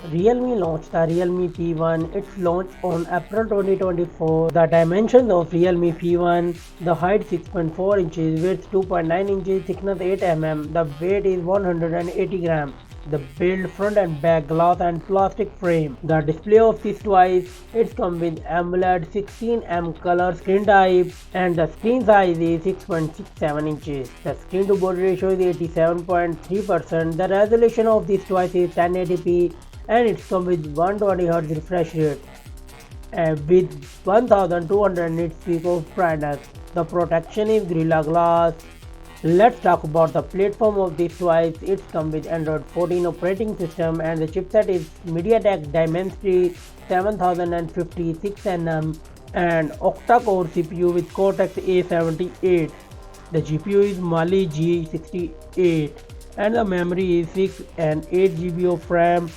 Realme launched the Realme P1. Its launched on April 2024. The dimensions of Realme P1: the height 6.4 inches, width 2.9 inches, thickness 8 mm, the weight is 180 grams. The build: front and back glass and plastic frame. The display of this device: it comes with AMOLED 16 color screen type and the screen size is 6.67 inches. The screen to body ratio is 87.3%. The resolution of this device is 1080p and it comes with 120Hz refresh rate with 1200 nits peak of brightness. The protection is Gorilla Glass. Let's talk about the platform of this device. It comes with Android 14 operating system and the chipset is MediaTek Dimensity 7056nm and octa-core CPU with Cortex A78. The GPU is Mali G68 and the memory is 6 and 8 GB of RAM,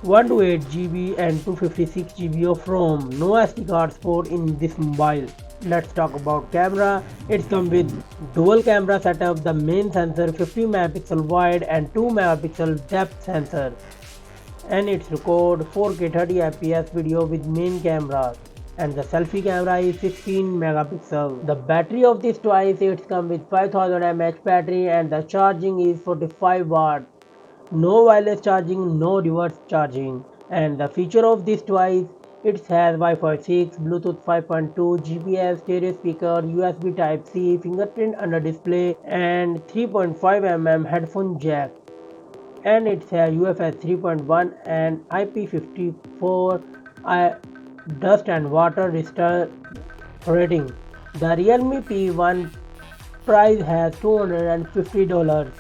128 GB and 256 GB of ROM. No SD card support in this mobile. Let's talk about camera. It comes with dual camera setup. The main sensor 50 megapixel wide and 2 megapixel depth sensor, and it record 4K 30 fps video with main camera. And the selfie camera is 16 megapixel. The battery of this device, it comes with 5000 mAh battery and the charging is 45 watt. No wireless charging, no reverse charging. And the feature of this device, it has Wi-Fi 6, Bluetooth 5.2, GPS, stereo speaker, USB Type-C, fingerprint under display, and 3.5 mm headphone jack. And it has UFS 3.1 and IP54 dust and water resistor rating. The Realme P1 price has $250.